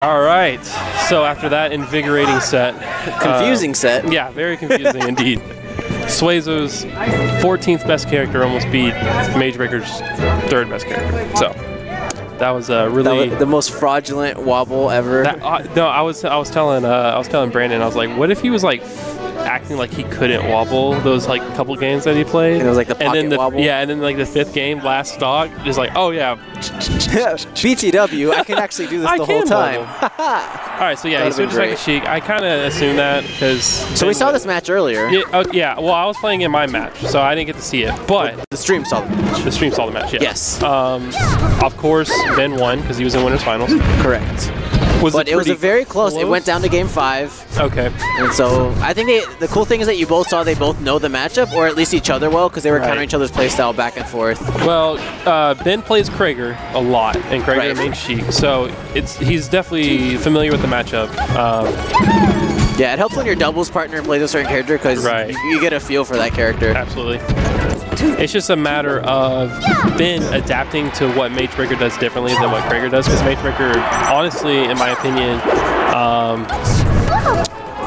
All right, so after that invigorating set. Confusing set. Yeah, very confusing indeed. Suezo's 14th best character almost beat Magebreaker's 3rd best character. So that was really the most fraudulent wobble ever. No, I was telling Brandon, I was like, what if he was like acting like he couldn't wobble those like couple games that he played? And it was like the pocket wobble. Yeah, and then like the 5th game, last stock, is like, oh yeah. BTW, I can actually do this the whole time. All right, so yeah, he switches back to Sheik. I kind of assumed that because. So we saw this match earlier. Yeah, yeah, well, I was playing in my match, so I didn't get to see it. But the stream saw the match. The stream saw the match. Yeah. Yes. Of course, Ben won because he was in winners finals. Correct. But it was a very close. It went down to game 5. Okay. And so I think the cool thing is that you both saw they both know the matchup, or at least each other well, because they were countering each other's playstyle back and forth. Well, Ben plays Krager a lot, and Krager main Sheik, so he's definitely familiar with the matchup. Yeah, it helps when your doubles partner plays a certain character because you get a feel for that character. Absolutely. It's just a matter of Ben adapting to what Magebreaker does differently than what Krager does, because Magebreaker, honestly, in my opinion,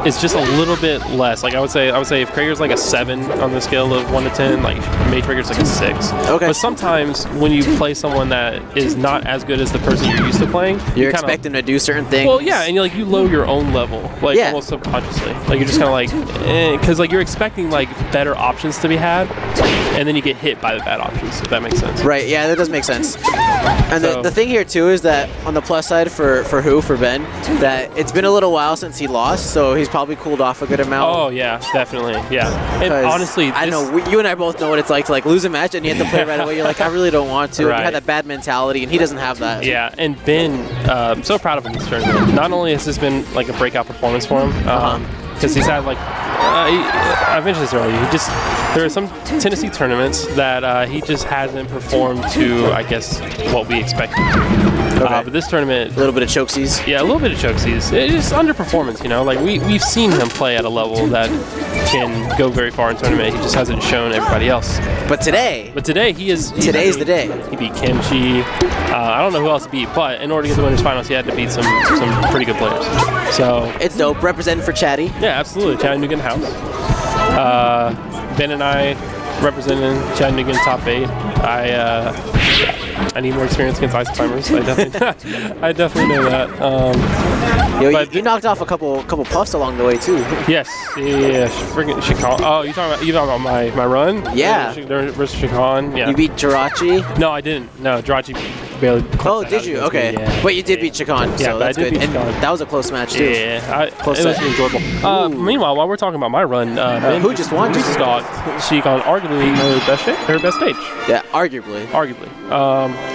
it's just a little bit less. Like I would say if Krager's like a 7 on the scale of 1 to 10, like Magebreaker's like a 6. Okay. But sometimes when you play someone that is not as good as the person you're used to playing, you expect them to do certain things. Well, yeah, and you low your own level, like almost subconsciously. Like you're just kind of like, because like you're expecting like better options to be had, and then you get hit by the bad options. If that makes sense. Right. Yeah, that does make sense. And the thing here too is that on the plus side for Ben, that it's been a little while since he lost, so he's probably cooled off a good amount. Oh yeah, definitely, yeah. And honestly, I know you and I both know what it's like to like lose a match and you have to play right away. You're like, I really don't want to. You have that bad mentality, and he doesn't have that. Yeah, and Ben, I'm so proud of him this tournament. Not only has this been like a breakout performance for him, because he's had like, I mentioned this earlier. There are some Tennessee tournaments that he just hasn't performed to, I guess, what we expected. But this tournament, a little bit of chokesies. Yeah, a little bit of chokesies. It's just underperformance, you know. Like we've seen him play at a level that can go very far in tournament. He just hasn't shown everybody else. But today he is. Today's the day. He beat Kimchi. I don't know who else to beat, but in order to get the winners finals, he had to beat some pretty good players. So it's dope. Representing for Chatty. Yeah, absolutely. Chattanooga in the house. Ben and I representing Chattanooga in top 8. I need more experience against ice climbers. I definitely know that. But you knocked off a couple puffs along the way too. Yes, yeah. Freaking Chikan. Oh, you talking about my run? Yeah. Versus Chikan. Yeah. You beat Jirachi? No, I didn't. No, Jirachi barely. Oh, did you? Okay. Yeah. But you did beat Chikan, so that's good. And that was a close match too. Yeah, it was enjoyable. Meanwhile, while we're talking about my run, who just won? Just stalked Sheik on arguably her best stage. Yeah, arguably.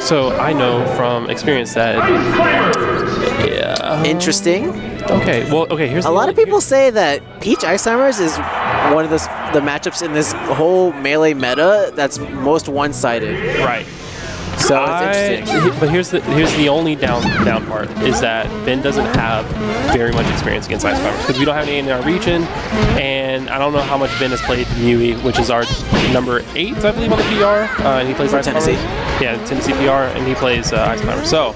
So I know from experience that. Yeah. Interesting. Okay. Well, here's a lot of people say that Peach Iceheimer's is one of the matchups in this whole melee meta that's most one-sided. Right. So it's interesting. But here's the only down part is that Ben doesn't have very much experience against ice climbers because we don't have any in our region, and I don't know how much Ben has played Mui, which is our number 8, I believe, on the PR. And he plays ice Tennessee. Climbers. Yeah, Tennessee PR, and he plays ice climbers. So.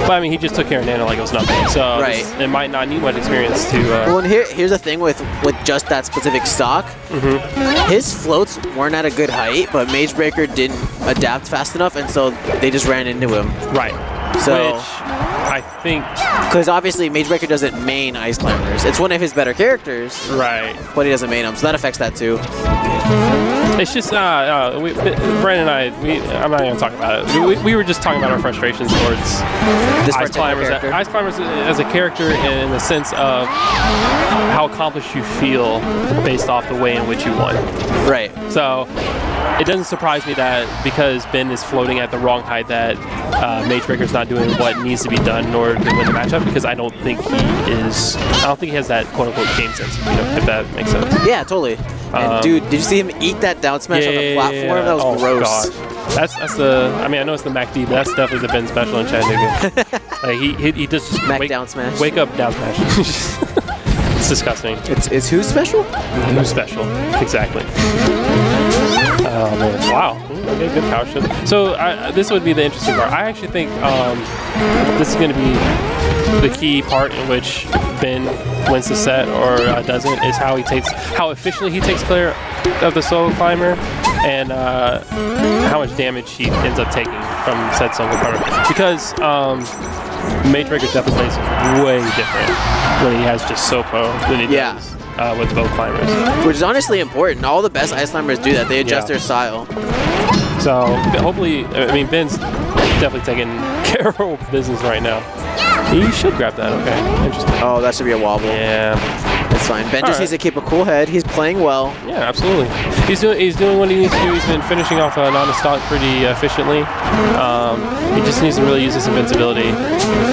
But I mean, he just took care of Nano like it was nothing. So it might not need much experience to. Well, and here's the thing with just that specific stock. His floats weren't at a good height, but Magebreaker didn't adapt fast enough, and so they just ran into him. Right. So. Which I think. Because obviously Magebreaker doesn't main ice climbers. It's one of his better characters. Right. But he doesn't main them, so that affects that too. It's just, Brandon and I, I'm not even talking about it. We were just talking about our frustrations towards ice climbers. Ice climbers as a character in the sense of how accomplished you feel based off the way in which you won. Right. So it doesn't surprise me that because Ben is floating at the wrong height that Magebreaker's not doing what needs to be done in order to win the matchup, because I don't think he has that quote-unquote game sense, if that makes sense. Yeah, totally. And dude, did you see him eat that down smash on the platform? That was gross. Gosh. That's the, I mean, I know it's the MacD, but that's definitely the Ben special in Chattanooga. Like he just down smash. Wake up down smash. It's disgusting. It's who's special? Who's special? Exactly. Oh man! Wow. Okay, good power shift. So this would be the interesting part. I actually think this is going to be the key part in which Ben wins the set or doesn't is how efficiently he takes clear of the solo climber and how much damage he ends up taking from said solo climber. Because Magebreaker definitely plays way different when he has just Sopo than he does with both climbers. Which is honestly important. All the best ice climbers do that. They adjust their style. So hopefully, I mean, Ben's definitely taking care of business right now. He should grab that. Okay, interesting. Oh, that should be a wobble. Yeah, that's fine. Ben just needs to keep a cool head. He's playing well. Yeah, absolutely. He's doing what he needs to do. He's been finishing off non-stock pretty efficiently. He just needs to really use his invincibility.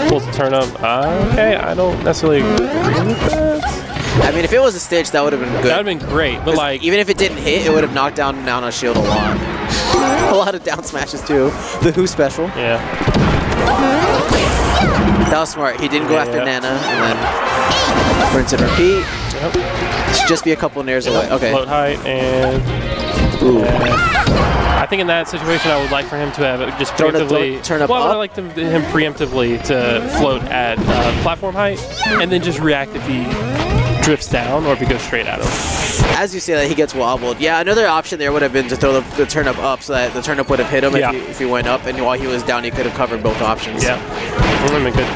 Pulls the turn up. Okay, I don't necessarily agree with that. I mean, if it was a stitch, that would have been good. That would have been great, but like even if it didn't hit, it would have knocked down a shield a lot. A lot of down smashes too. The Who special. Yeah. That was smart. He didn't go after Nana, and then rinse and repeat. Yep. It should just be a couple nairs away. Okay. Float height and. Ooh. I think in that situation, I would like for him to have just preemptively turn up. Well, I would like him preemptively to float at platform height, and then just react if he drifts down or if he goes straight at him. As you say that, he gets wobbled. Yeah, another option there would have been to throw the turnip up so that the turnip would have hit him if he went up, and while he was down, he could have covered both options. Yeah, that would have been good.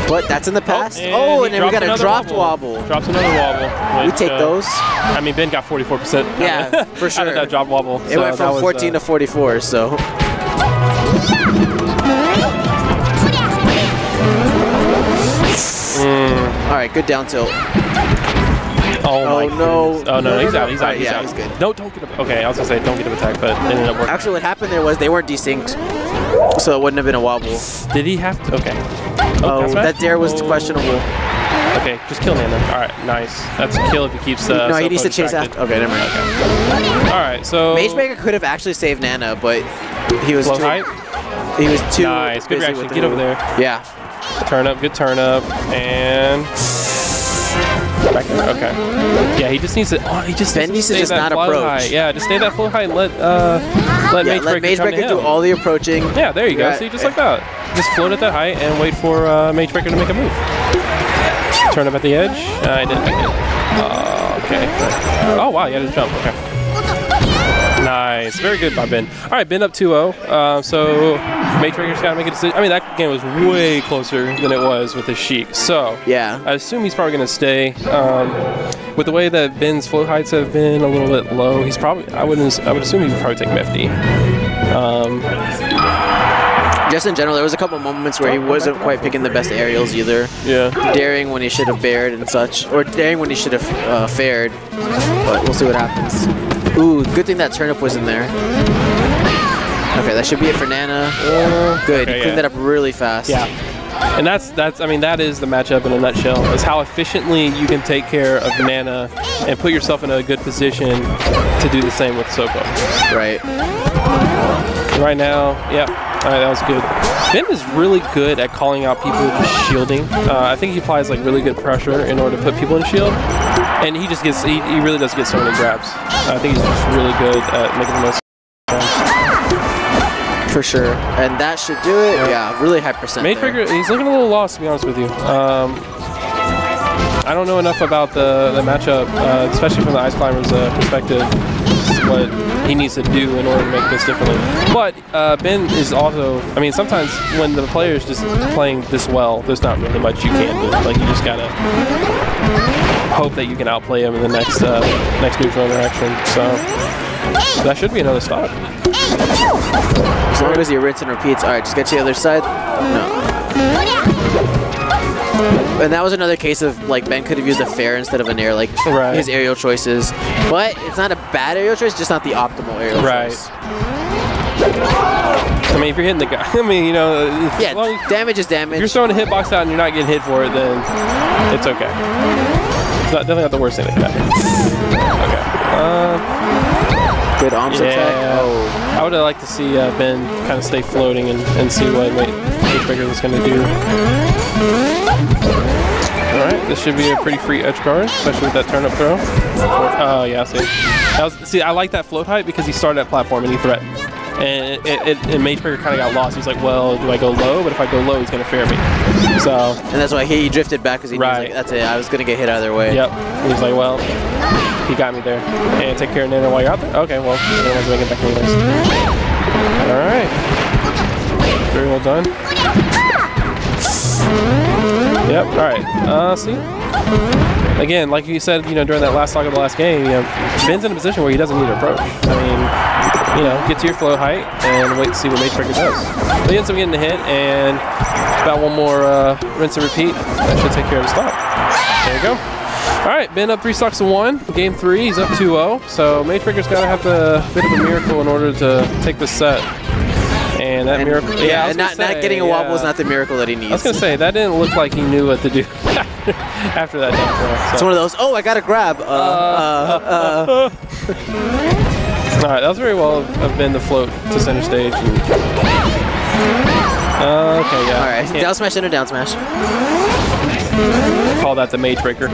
But that's in the past. And then we got a dropped wobble. Drops another wobble. We take those. I mean, Ben got 44%. Yeah, for sure. Out of that drop wobble. It went from 14 to 44, so. All right, good down tilt. Oh no! Oh no! He's out. He's out. Yeah, he's good. No, don't get him. Okay, I was gonna say don't get him attacked, but it ended up working. Actually, what happened there was they weren't desynced, so it wouldn't have been a wobble. Did he have to? Okay. Oh, that dare was questionable. Okay, just kill Nana. All right, nice. That's a kill if he keeps. No, he needs to chase after. Okay, never mind. Okay. All right, so. Magebreaker could have actually saved Nana, but he was too. Height? He was too. Nice. Good reaction. Get over there. Yeah. Turn up. Good turn up. And. Back there. Okay. Yeah, he just needs to. Oh, he just needs to just not approach. Height. Yeah, just stay that flow height and let Magebreaker do all the approaching. Yeah, there you go. See, just like that. Just float at that height and wait for Magebreaker to make a move. Turn up at the edge. I didn't make it. Okay. Oh wow, you had to jump. Okay. Nice. Very good by Ben. All right, Ben up 2-0. So Magebreaker's got to make a decision. I mean, that game was way closer than it was with the Sheik. So yeah, I assume he's probably going to stay. With the way that Ben's float heights have been a little bit low, he's probably. I would assume he would probably take Mefty. Just in general, there was a couple moments where he wasn't quite picking the best aerials either. Yeah. Daring when he should have bared and such, or daring when he should have fared. But we'll see what happens. Ooh, good thing that turnip was in there. Okay, that should be it for Nana. Good, he cleaned that up really fast. Yeah. And that's I mean, that is the matchup in a nutshell, is how efficiently you can take care of Nana and put yourself in a good position to do the same with Sopo. Right. Right now, yeah. All right, that was good. Ben is really good at calling out people just shielding. I think he applies like really good pressure in order to put people in shield, and he just gets he really does get so many grabs. I think he's just really good at making the most. For sure, and that should do it. Yeah, really high percent. Magebreaker, he's looking a little lost, to be honest with you. I don't know enough about the matchup, especially from the Ice Climber's perspective. What he needs to do in order to make this differently. But Ben is also, I mean, sometimes when the player is just playing this well, there's not really much you can do. Like, you just gotta hope that you can outplay him in the next neutral interaction. So that should be another stop. As long as he rinse and repeats. All right, just get to the other side. No. And that was another case of, like, Ben could have used a fair instead of an air, like his aerial choices. But it's not a bad aerial choice, just not the optimal aerial choice. I mean, if you're hitting the guy, I mean, you know. Yeah, damage is damage. If you're throwing a hitbox out and you're not getting hit for it, then it's okay. It's definitely not the worst thing that can happen. Okay. Good arms attack. Oh. I would have liked to see Ben kind of stay floating and see what Magebreaker was going to do. Alright, this should be a pretty free edge guard, especially with that turnip throw. Oh, yeah, see. I like that float height because he started at platform and he threatened. And Magebreaker kind of got lost. He was like, well, do I go low? But if I go low, he's going to fair me. So. And that's why he drifted back because he was like, that's it. I was going to get hit either way. Yep. He was like, well, he got me there. And take care of Nana while you're out there? Okay, well, Nana's making it back anyways. All right. Very well done. Yep. All right. See? Again, like you said, during that last talk of the last game, Ben's in a position where he doesn't need to approach. I mean, get to your flow height and wait to see what Magebreaker does. But he ends up getting the hit, and about one more rinse and repeat. That should take care of the stop. There you go. All right, Ben up 3 stocks to 1. Game 3, he's up 2-0. So Magebreaker's got to have a bit of a miracle in order to take this set. And that miracle, and not getting a wobble is not the miracle that he needs. I was gonna say that didn't look like he knew what to do after that down throw. So. It's one of those. Oh, I got to grab. All right, that was very well of Ben to float to center stage. And, okay, yeah. All right, down smash into down smash. Call that the Magebreaker.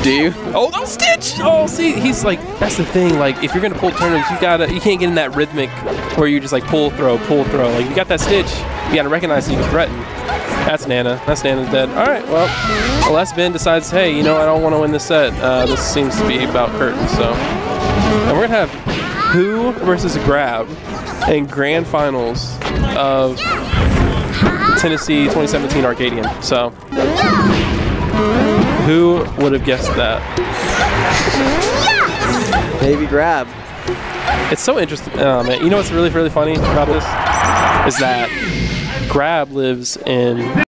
Do you? Oh, no stitch! Oh, see, he's like, that's the thing. Like, if you're gonna pull tournaments, you can't get in that rhythmic where you just like pull, throw, pull, throw. Like, you got that stitch, you gotta recognize that you can threaten. That's Nana. That's Nana's dead. All right, well, unless Ben decides, hey, I don't want to win this set. This seems to be about curtains. So, and we're gonna have Who versus Grab in grand finals of Tennessee 2017 Arcadian. So, who would have guessed that? Maybe Grab. It's so interesting. Oh, man. You know what's really, really funny about this? Is that Grab lives in